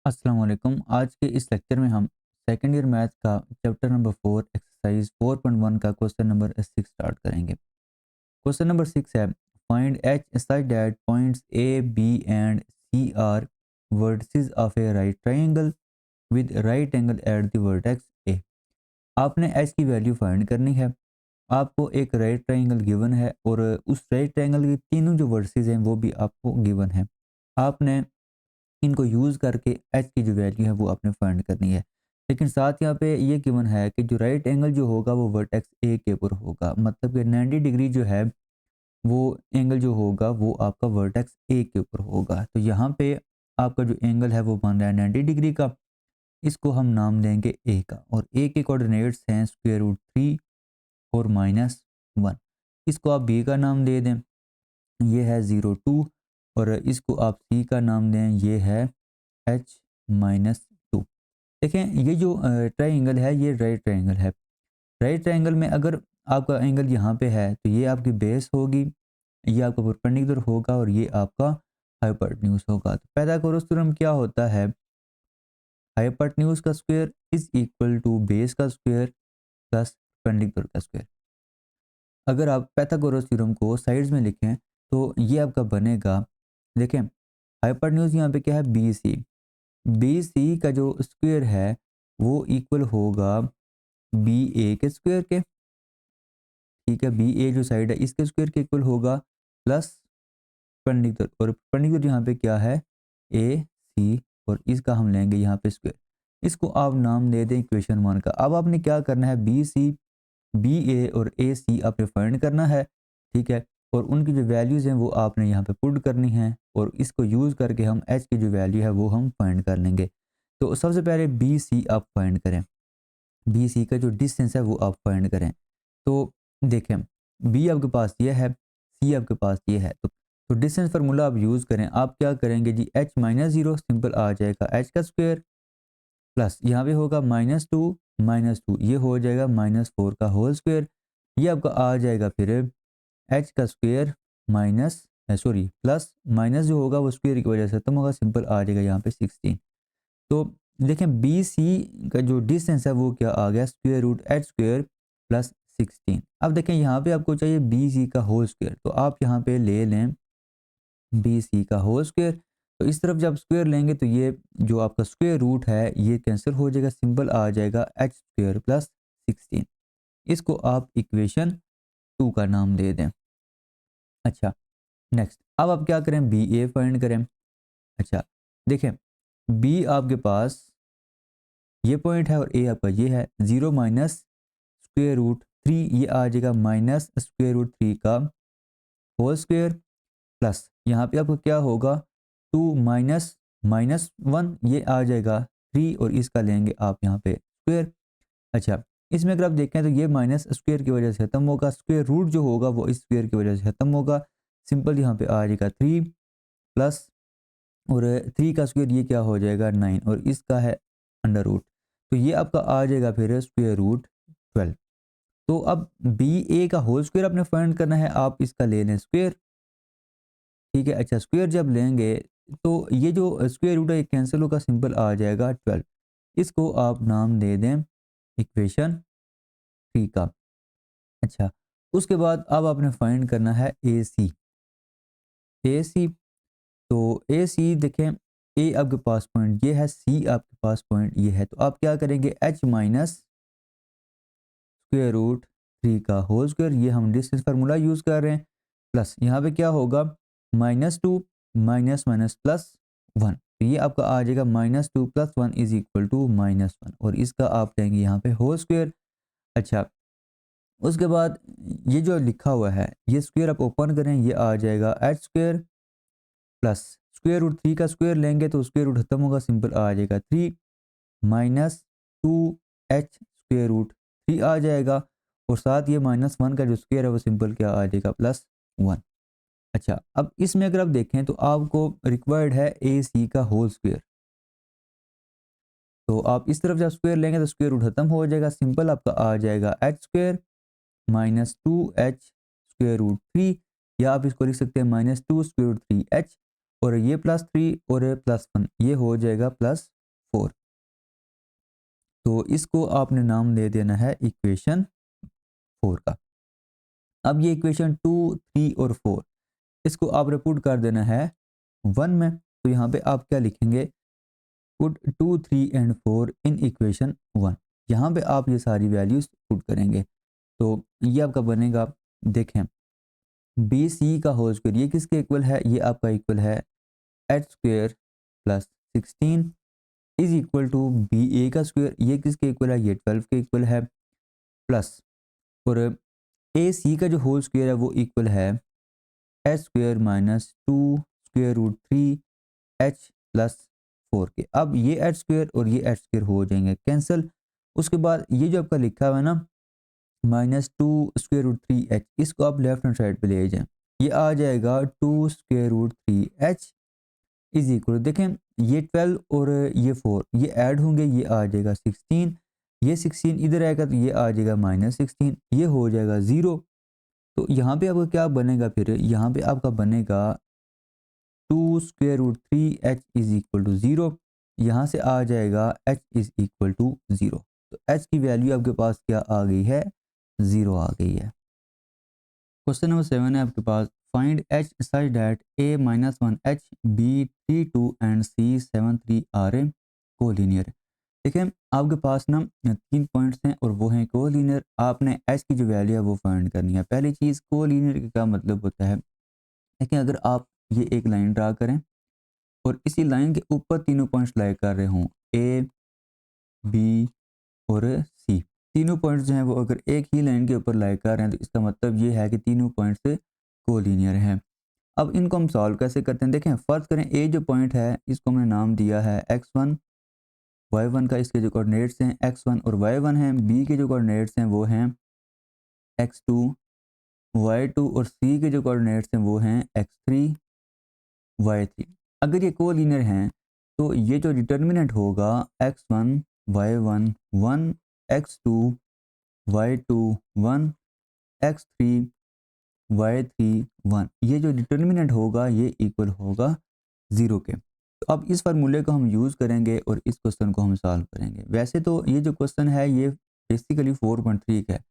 अस्सलाम वालेकुम। आज के इस लेक्चर में हम सेकंड ईयर मैथ का चैप्टर नंबर 4 एक्सरसाइज 4.1 का क्वेश्चन नंबर 6 स्टार्ट करेंगे। क्वेश्चन नंबर 6 है, find H such that points A B and C are vertices of a right triangle with right angle at the vertex A. आपने h की value find करनी है। आपको एक right triangle given है और उस राइट ट्रायंगल के तीनों जो वर्टिसेस हैं वो भी आपको गिवन है। आपने इनको यूज़ करके एच की जो वैल्यू है वो आपने फाइंड करनी है। लेकिन साथ यहाँ पे ये गिवन है कि जो राइट एंगल जो होगा वो वर्टेक्स ए के ऊपर होगा, मतलब कि 90 डिग्री जो है वो एंगल जो होगा वो आपका वर्टेक्स ए के ऊपर होगा। तो यहाँ पे आपका जो एंगल है वो बन रहा है 90 डिग्री का। इसको हम नाम देंगे ए का, और ए के कोऑर्डिनेट्स हैं √3 और -1। इसको आप बी का नाम दे दें, ये है 0 2, और इसको आप सी का नाम दें, ये है H-2। देखें, ये जो ट्रायंगल है ये राइट ट्रायंगल है। राइट ट्रायंगल में अगर आपका एंगल यहाँ पे है तो ये आपकी बेस होगी, ये आपका परपेंडिकुलर होगा और ये आपका हाइपोटेन्यूज होगा। तो पाइथागोरस थ्योरम क्या होता है? हाइपोटेन्यूज का square is equal to base का स्क्वायर प्लस परपेंडिकुलर का स्क्वायर। अगर आप पाइथागोरस थ्योरम को साइड्स में लिखें तो ये आपका बनेगा, देखें हाइपोटेन्यूज यहाँ पे क्या है, बी सी। बी सी का जो स्क्वायर है वो इक्वल होगा बी ए के स्क्वायर के। ठीक है, बी ए जो साइड है इसके स्क्वायर के इक्वल होगा, प्लस परपेंडिकुलर, और परपेंडिकुलर यहाँ पे क्या है, ए सी, और इसका हम लेंगे यहाँ पे स्क्वायर। इसको आप नाम दे दें इक्वेशन 1 का। अब आपने क्या करना है, बी सी, बी ए और ए सी आपने फाइंड करना है। ठीक है, और उनकी जो वैल्यूज़ हैं वो आपने यहाँ पे पुट करनी है, और इसको यूज़ करके हम एच की जो वैल्यू है वो हम फाइंड कर लेंगे। तो सबसे पहले बी सी आप फाइंड करें, बी सी का जो डिस्टेंस है वो आप फाइंड करें। तो देखें, बी आपके पास ये है, सी आपके पास ये है, तो डिस्टेंस फार्मूला आप यूज़ करें। आप क्या करेंगे जी, h-0 सिंपल आ जाएगा h का स्क्वायर, प्लस यहाँ पे होगा -2 ये हो जाएगा -4 का होल स्क्वायर। ये आपका आ जाएगा फिर h का square minus, sorry plus, minus जो होगा वो स्क्वायर की वजह से खत्म होगा, सिंपल आ जाएगा यहाँ पे 16। तो देखें, बी सी का जो डिस्टेंस है वो क्या आ गया, √h² प्लस 16। अब देखें यहाँ पे आपको चाहिए बी सी का होल स्क्वायर, तो आप यहाँ पे ले लें बी सी का होल स्क्वायर। तो इस तरफ जब स्क्वायर लेंगे तो ये जो आपका स्क्वायर रूट है ये कैंसिल हो जाएगा, सिंपल आ जाएगा h² प्लस 16। इसको आप इक्वेशन 2 का नाम दे दें। अच्छा, नेक्स्ट अब आप क्या करें, बी ए फाइंड करें। अच्छा, देखें बी आपके पास ये पॉइंट है और ए आपका ये है, 0 माइनस √3 ये आ जाएगा -√3 का होल स्क्वायर, प्लस यहाँ पे आपका क्या होगा, 2 माइनस -1 ये आ जाएगा 3, और इसका लेंगे आप यहाँ पे स्क्वायर। अच्छा, इसमें अगर आप देखें तो ये माइनस स्क्वायर की वजह से खत्म होगा, स्क्वायर रूट जो होगा वो इस स्क्वायर की वजह से खत्म होगा, सिंपल यहाँ पे आ जाएगा 3 प्लस, और 3 का स्क्वायर ये क्या हो जाएगा 9, और इसका है अंडर रूट, तो ये आपका आ जाएगा फिर √12। तो अब बी ए का होल स्क्वायर आपने फाइंड करना है, आप इसका ले लें स्क्वायर। ठीक है, अच्छा स्क्वायर जब लेंगे तो ये जो स्क्वायर रूट है ये कैंसिल होगा, सिंपल आ जाएगा 12। इसको आप नाम दे दें इक्वेशन 3 का। अच्छा, उसके बाद अब आपने फाइंड करना है ए सी। ए सी, तो ए सी देखें, ए आपके पास पॉइंट ये है, सी आपके पास पॉइंट ये है, तो आप क्या करेंगे, h माइनस √3 का होल स्क्वायर, ये हम डिस्टेंस फार्मूला यूज़ कर रहे हैं, प्लस यहाँ पे क्या होगा, -2 माइनस माइनस प्लस 1, तो ये आपका आ जाएगा -2 + 1 इज इक्वल टू -1, और इसका आप लेंगे यहाँ पे होल स्क्वायर। अच्छा, उसके बाद ये जो लिखा हुआ है ये स्क्वायर आप ओपन करें, ये आ जाएगा h² प्लस √3 का स्क्वायर लेंगे तो स्क्वायर रूट खत्म होगा, सिंपल आ जाएगा 3 -2h² आ जाएगा, और साथ ये -1 का जो स्क्वायर है वो सिंपल क्या आ जाएगा, +1। अच्छा, अब इसमें अगर आप देखें तो आपको रिक्वायर्ड है ए सी का होल स्क्वायर, तो आप इस तरफ जब स्क्वायर लेंगे तो स्क्वायर रूट खत्म हो जाएगा, सिंपल आपका आ जाएगा h² -2h²√3, या आप इसको लिख सकते हैं -2 √3h, और ये +3 और +1 ये हो जाएगा तो इसको आपने नाम दे देना है इक्वेशन 4 का। अब ये इक्वेशन 2, 3 और 4 इसको आपने पुट कर देना है 1 में। तो यहाँ पे आप क्या लिखेंगे, पुट 2, 3 एंड 4 इन इक्वेशन 1। यहाँ पे आप ये सारी वैल्यूज पुट करेंगे तो ये आपका बनेगा, देखें बी सी का होल स्क्वायर ये किसके इक्वल है, ये आपका इक्वल है H square plus 16 is equal to B A का स्क्वायर ये किसके इक्वल है, ये 12 के इक्वल है, प्लस और ए सी का जो होल स्क्वायर है वो इक्वल है H square minus 2 square root 3 h plus 4 के। अब ये एच स्क्वायर और ये एच स्क्वायर हो जाएंगे कैंसिल। उसके बाद ये जो आपका लिखा हुआ है ना -2 स्क्वायर रूट 3 एच, इसको आप लेफ्ट हैंड साइड पे ले जाएं, ये आ जाएगा 2 square root 3 h is equal, देखें ये 12 और ये 4 ये ऐड होंगे, ये आ जाएगा 16, ये 16 इधर आएगा तो ये आ जाएगा -16, ये हो जाएगा 0। तो यहाँ पे आपका क्या बनेगा, फिर यहाँ पे आपका बनेगा 2 square root 3 h is equal to 0, यहाँ से आ जाएगा एच इज इक्वल टू 0। तो एच की वैल्यू आपके पास क्या आ गई है, 0 आ गई है। क्वेश्चन नंबर 7 है आपके पास, find H such that A -1 H B 3 2 and C 7 3 are a collinear. देखिए आपके पास ना 3 पॉइंट्स हैं और वो हैं कोलिनियर। आपने एच की जो वैल्यू है वो फाइंड करनी है। पहली चीज़ कोलिनियर का क्या मतलब होता है, देखिए अगर आप ये एक लाइन ड्रा करें और इसी लाइन के ऊपर तीनों पॉइंट्स लाई कर रहे हों, ए बी और सी, तीनों पॉइंट्स जो हैं वो अगर एक ही लाइन के ऊपर लाई कर रहे हैं तो इसका मतलब ये है कि तीनों पॉइंट्स कोलिनियर हैं। अब इनको हम सॉल्व कैसे करते हैं, देखें फ़र्ज़ करें ए जो पॉइंट है इसको हमने नाम दिया है x1, y1 का इसके जो कोऑर्डिनेट्स हैं x1 और y1 हैं, बी के जो कोऑर्डिनेट्स हैं वो हैं x2, y2 और सी के जो कोऑर्डिनेट्स हैं वो हैं x3, y3। अगर ये कोलिनियर हैं तो ये जो डिटर्मिनेंट होगा x1 y1 1, x2 y2 1, x3 y3 1, ये जो डिटर्मिनेंट होगा ये इक्वल होगा 0 के। तो अब इस फार्मूले को हम यूज़ करेंगे और इस क्वेश्चन को हम सॉल्व करेंगे। वैसे तो ये जो क्वेश्चन है ये बेसिकली 4.3 का है,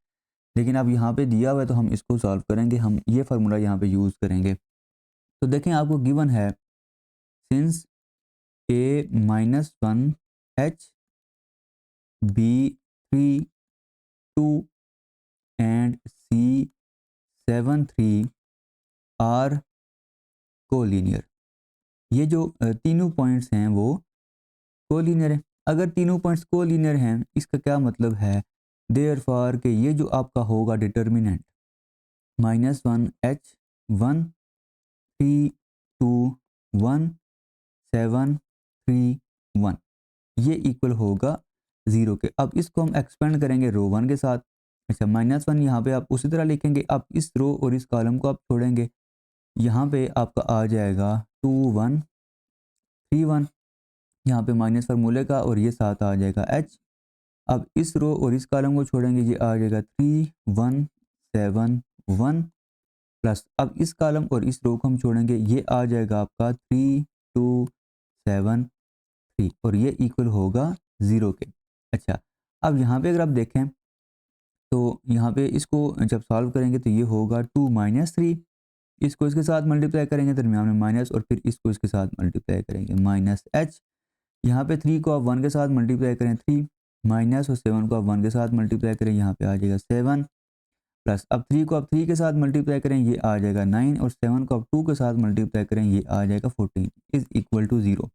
लेकिन अब यहाँ पे दिया हुआ है तो हम इसको सॉल्व करेंगे, हम ये फार्मूला यहाँ पे यूज़ करेंगे। तो देखें आपको गिवन है since A -1 H B 3 2 and C 7 3 are collinear, ये जो तीनों पॉइंट्स हैं वो कोलिनियर है। अगर तीनों पॉइंट्स कोलिनियर हैं इसका क्या मतलब है, देयरफॉर कि ये जो आपका होगा डिटर्मिनेंट -1 एच 1 3 2 1 7 3 1, ये इक्वल होगा 0 के। अब इसको हम एक्सपेंड करेंगे रो 1 के साथ। अच्छा -1 यहाँ पे आप उसी तरह लिखेंगे, आप इस रो और इस कॉलम को आप छोड़ेंगे, यहाँ पे आपका आ जाएगा 2 1 3 1, यहाँ पे माइनस फार्मूले का और ये साथ आ जाएगा एच। अब इस रो और इस कॉलम को छोड़ेंगे, ये आ जाएगा 3 1 7 1, प्लस अब इस कॉलम और इस रो को हम छोड़ेंगे, ये आ जाएगा आपका 3 2 7 3 और ये इक्वल होगा 0 के। अच्छा अब यहाँ पे अगर आप देखें तो यहाँ पे इसको जब सॉल्व करेंगे तो ये होगा 2 -3, इसको इसके साथ मल्टीप्लाई करेंगे दरमियान में माइनस और फिर इसको इसके साथ मल्टीप्लाई करेंगे माइनस एच। यहाँ पे 3 को आप 1 के साथ मल्टीप्लाई करें 3, माइनस और 7 को आप 1 के साथ मल्टीप्लाई करें, यहाँ पे आ जाएगा 7, प्लस अब 3 को आप 3 के साथ मल्टीप्लाई करें, ये आ जाएगा 9 और 7 को आप 2 के साथ मल्टीप्लाई करें, ये आ जाएगा 14 इज इक्वल टू 0।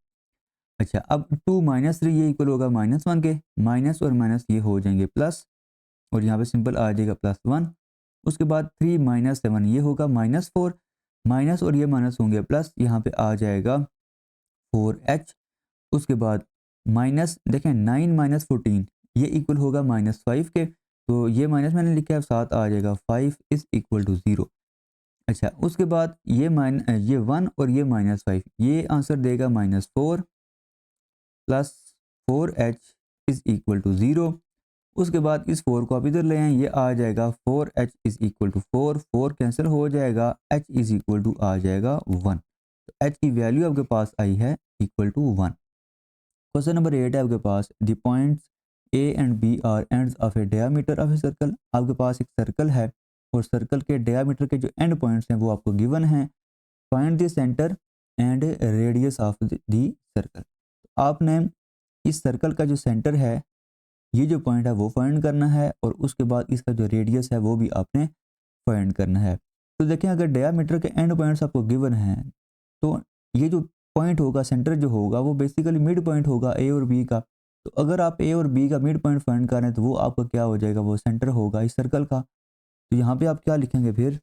अच्छा अब 2 -3 ये इक्वल होगा -1 के, माइनस और माइनस ये हो जाएंगे प्लस और यहाँ पे सिंपल आ जाएगा +1। उसके बाद 3 -7 ये होगा -4, माइनस और ये माइनस होंगे प्लस, यहाँ पे आ जाएगा 4h। उसके बाद माइनस देखें 9 - 14 ये इक्वल होगा -5 के, तो ये माइनस मैंने लिखा है, साथ आ जाएगा 5 इज इक्वल टू 0। अच्छा उसके बाद ये 1 और ये -5 ये आंसर देगा -4 plus 4h is equal to 0। उसके बाद इस 4 को आप इधर ले आएँ, ये आ जाएगा 4h is equal to 4, 4 cancel हो जाएगा, h इज इक्वल टू आ जाएगा 1। तो h की वैल्यू आपके पास आई है इक्वल टू 1। क्वेश्चन नंबर 8 है आपके पास, the points A and B are ends of a diameter of a circle. आपके पास एक सर्कल है और सर्कल के डायमीटर के जो एंड पॉइंट्स हैं वो आपको गिवन हैं। Find the centre and radius of the circle. आपने इस सर्कल का जो सेंटर है, ये जो पॉइंट है वो फाइंड करना है और उसके बाद इसका जो रेडियस है वो भी आपने फाइंड करना है। तो देखें, अगर डायमीटर के एंड पॉइंट्स आपको गिवन हैं तो ये जो पॉइंट होगा, सेंटर जो होगा, वो बेसिकली मिड पॉइंट होगा ए और बी का। तो अगर आप ए और बी का मिड पॉइंट फाइंड कर रहे हैं तो वो आपका क्या हो जाएगा, वो सेंटर होगा इस सर्कल का। तो यहाँ पे आप क्या लिखेंगे फिर,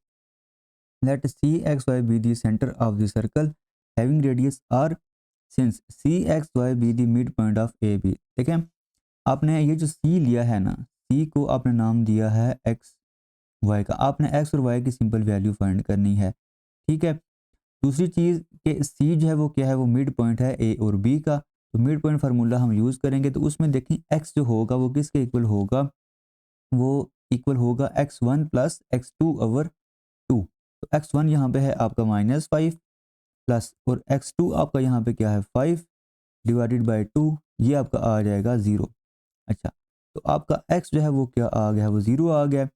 let C x y be the centre of the circle having radius r since C x y be the midpoint of A B. देखें, आपने ये जो सी लिया है ना, सी को आपने नाम दिया है एक्स वाई का। आपने एक्स और वाई की सिंपल वैल्यू फाइंड करनी है, ठीक है। दूसरी चीज़ कि सी जो है वो क्या है, वो मिड पॉइंट है ए और बी का। तो मिड पॉइंट फार्मूला हम यूज़ करेंगे तो उसमें देखें एक्स जो होगा वो किसके इक्वल होगा, वो इक्वल होगा x1 प्लस x2 ओवर 2। तो x1 यहाँ पे है आपका -5 प्लस और x2 आपका यहाँ पे क्या है 5 डिवाइडेड बाई 2, ये आपका आ जाएगा 0। अच्छा, तो आपका x जो है वो क्या आ गया, वो 0 आ गया।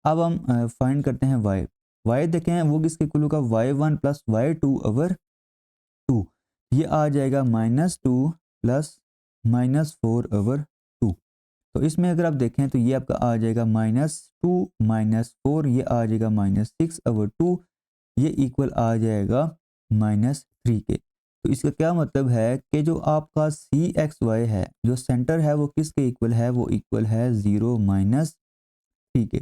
अब हम फाइंड करते हैं y। y देखें वो किसके इक्वल होगा, y1 प्लस y2 ओवर 2। ये आ जाएगा -2 प्लस -4 ओवर 2। तो इसमें अगर आप देखें तो ये आपका आ जाएगा -2 -4, ये आ जाएगा -6 ओवर 2, ये इक्वल आ जाएगा -3 के। तो इसका क्या मतलब है कि जो आपका सी एक्स वाई है, जो सेंटर है वो किसके इक्वल है, वो इक्वल है 0 -3 के।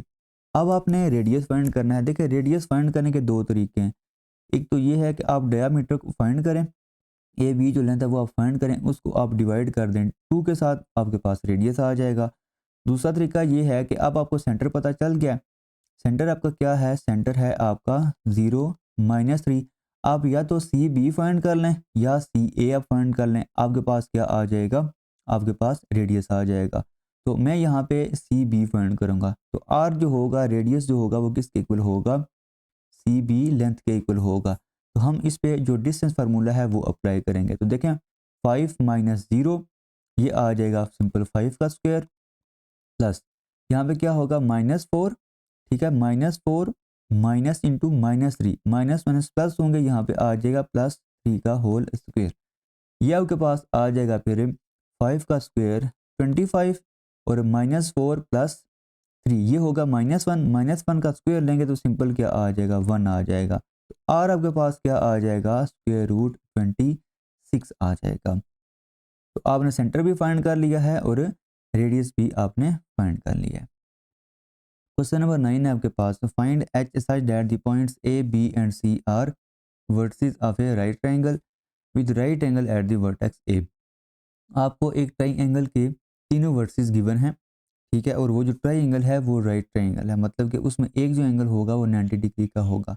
अब आपने रेडियस फाइंड करना है। देखिए, रेडियस फाइंड करने के दो तरीके हैं। एक तो ये है कि आप डायमीटर को फाइंड करें, ए बी जो लेंथ है वो आप फाइंड करें, उसको आप डिवाइड कर दें 2 के साथ, आपके पास रेडियस आ जाएगा। दूसरा तरीका ये है कि अब आपको सेंटर पता चल गया। सेंटर आपका क्या है, सेंटर है आपका 0 -3। आप या तो सी बी फाइंड कर लें या सी ए आप फाइंड कर लें, आपके पास क्या आ जाएगा, आपके पास रेडियस आ जाएगा। तो मैं यहाँ पे सी बी फाइंड करूँगा। तो आर जो होगा, रेडियस जो होगा वो किसके इक्वल होगा, सी बी लेंथ के इक्वल होगा। तो हम इस पे जो डिस्टेंस फार्मूला है वो अप्लाई करेंगे। तो देखें 5 -0, ये आ जाएगा सिंपल 5 का स्क्वायर प्लस यहाँ पे क्या होगा -4, ठीक है, -4 minus into -3, minus minus plus होंगे, यहाँ पे आ जाएगा +3 का होल स्क्वायर। ये आपके पास आ जाएगा फिर 5 का स्क्वायर 25 और -4 प्लस 3, ये होगा -1 का स्क्वायर लेंगे तो सिंपल क्या आ जाएगा, 1 आ जाएगा। तो आर आपके पास क्या आ जाएगा, स्क्वायर रूट 26 आ जाएगा। तो आपने सेंटर भी फाइंड कर लिया है और रेडियस भी आपने फाइंड कर लिया है। क्वेश्चन नंबर 9 है आपके पास, find H such that the points A B and C are vertices of a right triangle with right angle at the vertex A. आपको एक ट्रायंगल के तीनों वर्टिसेस गिवन हैं, ठीक है, और वो जो ट्रायंगल है वो राइट ट्रायंगल है, मतलब कि उसमें एक जो एंगल होगा वो 90 डिग्री का होगा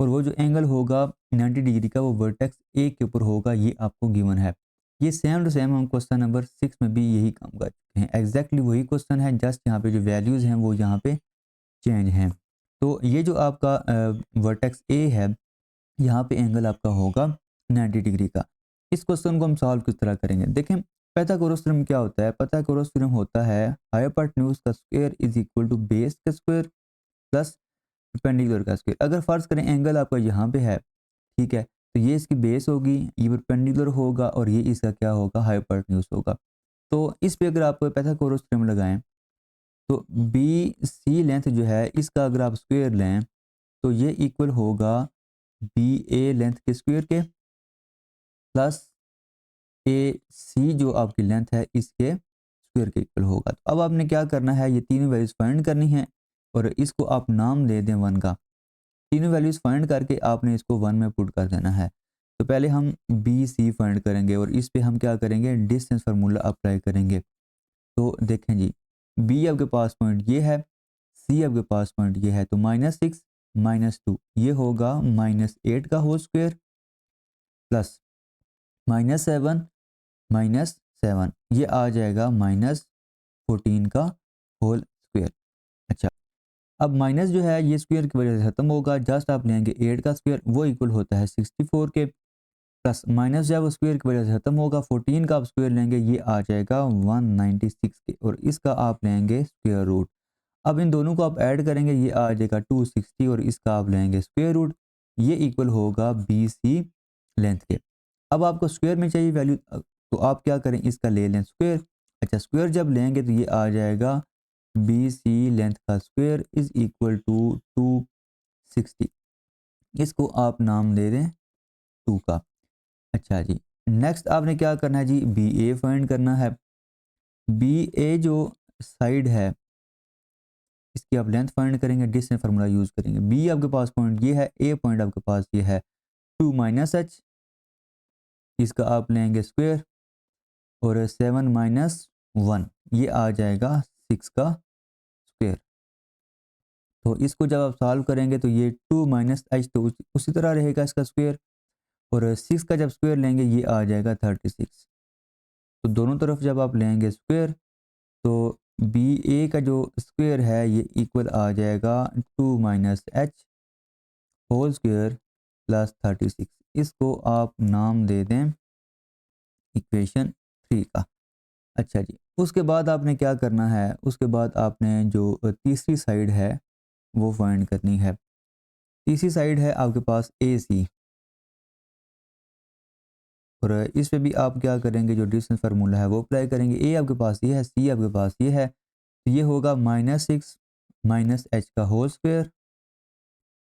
और वो जो एंगल होगा 90 डिग्री का वो वर्टेक्स ए के ऊपर होगा, ये आपको गिवन है। ये सेम टू सेम हम क्वेश्चन नंबर 6 में भी यही काम कर चुके हैं, एग्जैक्टली वही क्वेश्चन है, जस्ट यहाँ पे जो वैल्यूज़ हैं वो यहाँ पे चेंज हैं। तो ये जो आपका वर्टेक्स ए है, यहाँ पे एंगल आपका होगा 90 डिग्री का। इस क्वेश्चन को हम सॉल्व किस तरह करेंगे, देखें पाइथागोरस थ्योरम क्या होता है, पाइथागोरस थ्योरम होता है हाइपोटेन्यूज का square is equal to base का स्क्वायर प्लस परपेंडिकुलर का स्क्वायर। अगर फर्ज करें एंगल आपका यहाँ पे है, ठीक है, तो ये इसकी बेस होगी, ये परपेंडिकुलर होगा और ये इसका क्या होगा, हाइपोटेन्यूज होगा। तो इस पे अगर आप पाइथागोरस थ्योरम लगाएं तो बी सी लेंथ जो है इसका अगर आप स्क्वायर लें तो ये इक्वल होगा बी ए लेंथ के स्क्वायर के प्लस ए सी जो आपकी लेंथ है इसके स्क्वायर के इक्वल होगा। तो अब आपने क्या करना है, ये तीनों वैल्यूज फाइंड करनी है और इसको आप नाम दे दें 1 का। तीनों वैल्यूज फाइंड करके आपने इसको 1 में पुट कर देना है। तो पहले हम बी सी फाइंड करेंगे और इस पे हम क्या करेंगे, डिस्टेंस फार्मूला अप्लाई करेंगे। तो देखें जी, बी आपके पास पॉइंट ये है, सी आपके पास पॉइंट ये है, तो -6 -2 ये होगा -8 का होल स्क्वायर प्लस -7 -7 ये आ जाएगा -14 का होल स्क्वायर। अच्छा, अब माइनस जो है ये स्क्वायर की वजह से खत्म होगा, जस्ट आप लेंगे 8 का स्क्वायर, वो इक्वल होता है 64 के। प्लस माइनस जब स्क्वायर की वजह से ख़त्म होगा, 14 का आप स्क्वायर लेंगे ये आ जाएगा 196 के, और इसका आप लेंगे स्क्वायर रूट। अब इन दोनों को आप ऐड करेंगे, ये आ जाएगा 260 और इसका आप लेंगे स्क्वायर रूट, ये इक्वल होगा BC लेंथ के। अब आपको स्क्वायर में चाहिए वैल्यू, तो आप क्या करें, इसका ले लें स्क्वायर। अच्छा, स्क्वायर जब लेंगे तो ये आ जाएगा BC लेंथ का स्क्वायर इज़ इक्वल टू 260। इसको आप नाम दे दें 2 का। अच्छा जी, नेक्स्ट आपने क्या करना है जी, BA फाइंड करना है। BA जो साइड है इसकी आप लेंथ फाइंड करेंगे, डिस्टेंस फार्मूला यूज़ करेंगे। B आपके पास पॉइंट ये है, A पॉइंट आपके पास ये है 2 माइनस h, इसका आप लेंगे स्क्वायर, और 7 माइनस 1 ये आ जाएगा 6 का स्क्वायर। तो इसको जब आप सॉल्व करेंगे तो ये 2 माइनस h तो उसी तरह रहेगा इसका स्क्वायर, और 6 का जब स्क्वायर लेंगे ये आ जाएगा 36। तो दोनों तरफ जब आप लेंगे स्क्वायर तो BA का जो स्क्वायर है ये इक्वल आ जाएगा 2 minus h whole square plus 36। इसको आप नाम दे दें इक्वेशन 3 का। अच्छा जी, उसके बाद आपने क्या करना है, उसके बाद आपने जो तीसरी साइड है वो फाइंड करनी है। तीसरी साइड है आपके पास AC, और इस पे भी आप क्या करेंगे, जो डिस्टेंस फार्मूला है वो अप्लाई करेंगे। A आपके पास ये है, C आपके पास ये है, तो ये होगा -6 माइनस h का होल स्क्वायर,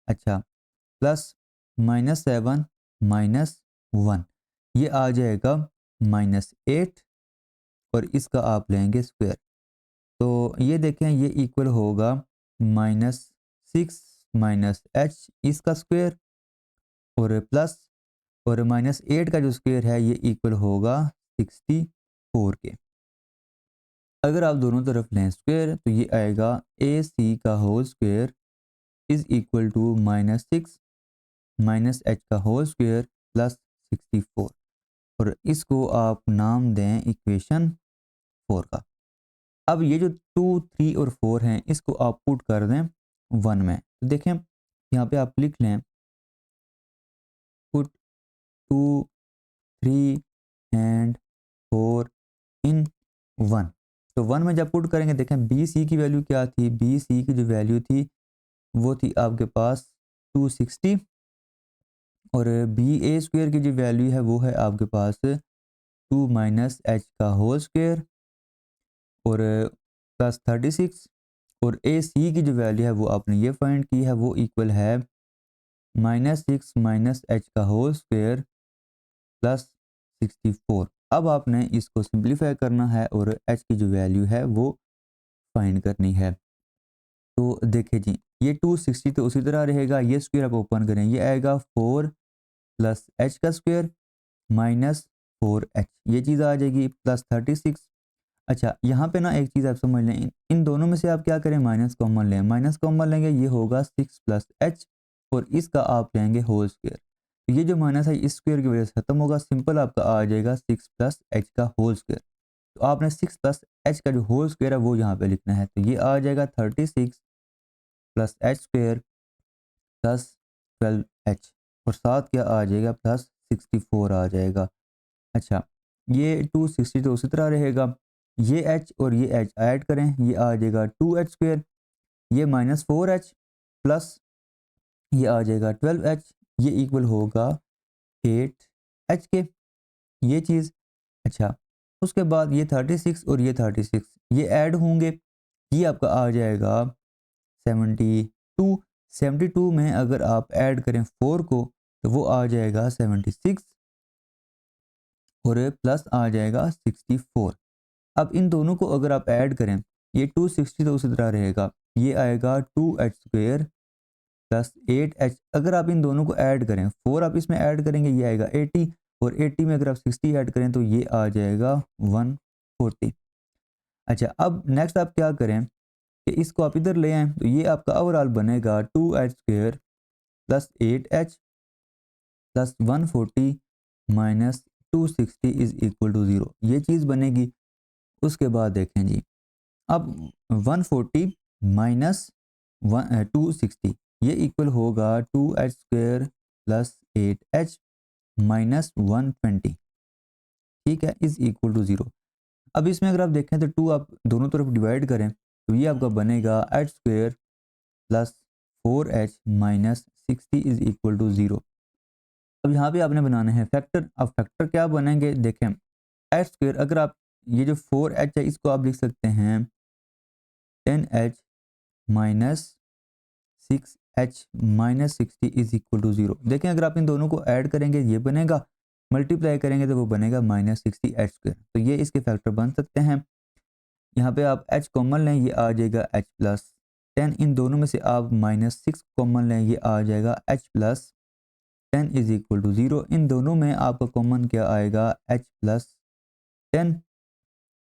अच्छा, प्लस -7 माइनस 1 ये आ जाएगा -8, और इसका आप लेंगे स्क्वायर। तो ये देखें ये इक्वल होगा -6 माइनस h इसका स्क्वायर, और प्लस, और -8 का जो स्क्वायर है ये इक्वल होगा 64 के। अगर आप दोनों तरफ लें स्क्वायर तो ये आएगा AC का whole square is equal to -6 minus h का होल स्क्वायर प्लस 64, और इसको आप नाम दें इक्वेशन 4 का। अब ये जो 2, 3 और 4 हैं इसको आप पुट कर दें 1 में। तो देखें यहाँ पे आप लिख लें पुट 2, 3 एंड 4 इन 1। तो 1 में जब पुट करेंगे, देखें BC की वैल्यू क्या थी, BC की जो वैल्यू थी वो थी आपके पास 260, और BA स्क्वायर की जो वैल्यू है वो है आपके पास 2 माइनस h का होल स्क्वायर, और प्लस 36, और AC की जो वैल्यू है वो आपने ये फाइंड की है, वो इक्वल है -6 माइनस h का होल स्क्वायर प्लस 64। अब आपने इसको सिंप्लीफाई करना है और h की जो वैल्यू है वो फाइंड करनी है। तो देखिए जी, ये 260 तो उसी तरह रहेगा, ये स्क्वायर आप ओपन करें, ये आएगा 4 प्लस h का स्क्वायर माइनस 4h, ये चीज़ आ जाएगी प्लस 36। अच्छा, यहाँ पे ना एक चीज़ आप समझ लें, इन दोनों में से आप क्या करें, माइनस कॉमन लें, माइनस कॉमन लेंगे ये होगा 6 प्लस h, और इसका आप लेंगे होल स्क्वायर। तो ये जो माइनस है इस स्क्वायर की वजह से खत्म होगा, सिंपल आपका आ जाएगा 6 प्लस h का होल स्क्वायर। तो आपने 6 प्लस h का जो होल स्क्वायर है वो यहाँ पे लिखना है, तो ये आ जाएगा 36 plus h square plus 12h, और साथ क्या आ जाएगा, प्लस 64 आ जाएगा। अच्छा, ये 260 तो उसी तरह रहेगा, ये h और ये h ऐड करें, ये आ जाएगा 2h स्क्वायर, ये -4h प्लस ये आ जाएगा 12h, ये इक्वल होगा 8h के, ये चीज़। अच्छा, उसके बाद ये 36 और ये 36 ये ऐड होंगे, ये आपका आ जाएगा 72। 72 में अगर आप ऐड करें 4 को तो वो आ जाएगा 76, और प्लस आ जाएगा 64। अब इन दोनों को अगर आप ऐड करें, ये 260 तो उसी तरह रहेगा, ये आएगा 2h स्क्वायर प्लस 8h। अगर आप इन दोनों को ऐड करें, 4 आप इसमें ऐड करेंगे ये आएगा 80, और 80 में अगर आप 60 ऐड करें तो ये आ जाएगा 140। अच्छा, अब नेक्स्ट आप क्या करें कि इसको आप इधर ले आएँ, तो ये आपका ओवरऑल बनेगा 2h square plus 8h plus 140 minus 260 is equal to 0, ये चीज़ बनेगी। उसके बाद देखें जी, अब 140 माइनस 260 ये इक्वल होगा 2h स्क्वायर प्लस 8h -120, ठीक है, इज़ इक्वल टू 0। अब इसमें अगर आप देखें तो 2 आप दोनों तरफ डिवाइड करें तो ये आपका बनेगा h square plus 4h minus 60 is equal to 0। अब यहाँ पे आपने बनाने हैं फैक्टर। अब फैक्टर क्या बनेंगे, देखें एच स्क्वायर, अगर आप ये जो 4h है इसको आप लिख सकते हैं 10h minus 6h minus 60 is equal to 0। देखें अगर आप इन दोनों को ऐड करेंगे ये बनेगा, मल्टीप्लाई करेंगे तो वो बनेगा -60h²। तो ये इसके फैक्टर बन सकते हैं। यहाँ पे आप h कॉमन लें, ये आ जाएगा h प्लस 10। इन दोनों में से आप -6 कॉमन लें, ये आ जाएगा h plus 10 is equal to 0। इन दोनों में आपका कॉमन क्या आएगा, h प्लस 10।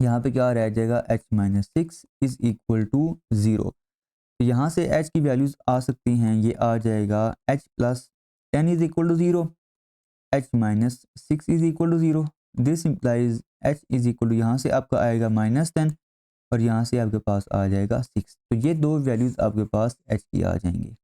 यहाँ पे क्या रह जाएगा, h minus 6 is equal to 0। तो यहाँ से h की वैल्यूज़ आ सकती हैं, ये आ जाएगा h plus 10 is equal to 0, h minus 6 is equal to 0। This implies h is equal to, यहाँ से आपका आएगा -10 और यहाँ से आपके पास आ जाएगा 6। तो ये दो वैल्यूज़ आपके पास h की आ जाएंगी।